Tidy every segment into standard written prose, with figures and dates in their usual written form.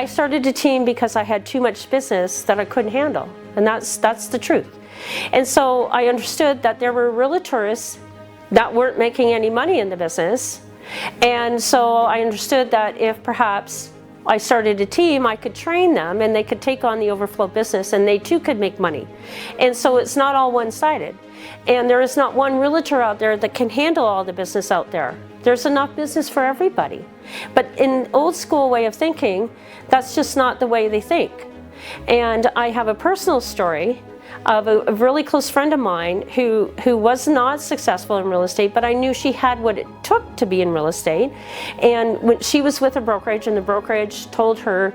I started a team because I had too much business that I couldn't handle, and that's the truth. And so I understood that there were realtors that weren't making any money in the business, and so I understood that if perhaps I started a team, I could train them and they could take on the overflow business and they too could make money. And so it's not all one-sided. And there is not one realtor out there that can handle all the business out there. There's enough business for everybody. But in old school way of thinking, that's just not the way they think. And I have a personal story of a really close friend of mine who was not successful in real estate, but I knew she had what it took to be in real estate. And when she was with a brokerage, and the brokerage told her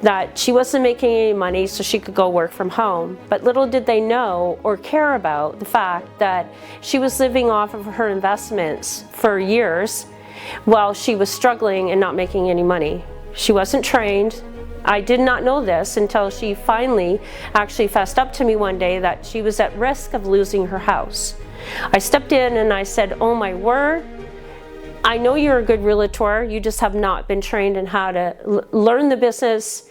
that she wasn't making any money so she could go work from home. But little did they know or care about the fact that she was living off of her investments for years while she was struggling and not making any money. She wasn't trained. I did not know this until she finally actually fessed up to me one day that she was at risk of losing her house. I stepped in and I said, "Oh my word, I know you're a good realtor, you just have not been trained in how to learn the business,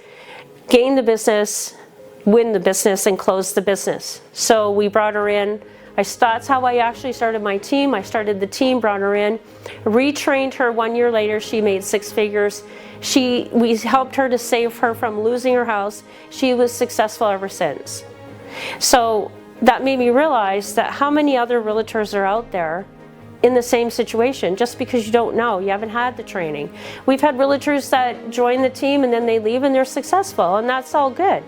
gain the business, win the business, and close the business." So we brought her in. That's how I actually started my team. I started the team, brought her in, retrained her. 1 year later, she made 6 figures. We helped her to save her from losing her house. She was successful ever since. So that made me realize that how many other realtors are out there in the same situation, just because you don't know, you haven't had the training. We've had realtors that join the team and then they leave and they're successful, and that's all good.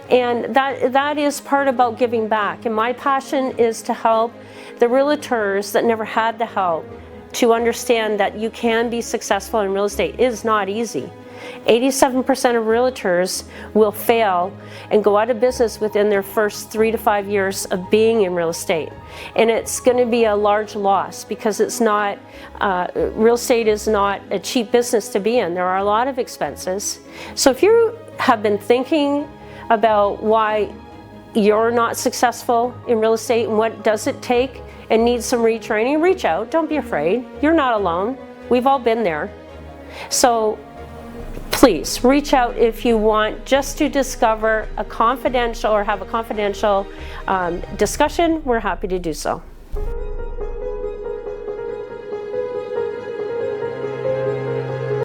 And that is part about giving back. And my passion is to help the realtors that never had the help to understand that you can be successful in real estate. It is not easy. 87% of realtors will fail and go out of business within their first 3 to 5 years of being in real estate. And it's going to be a large loss because it's not, real estate is not a cheap business to be in. There are a lot of expenses. So if you have been thinking about why you're not successful in real estate and what does it take and need some retraining, reach out. Don't be afraid. You're not alone. We've all been there. So please reach out if you want just to discover a confidential or have a confidential discussion. We're happy to do so.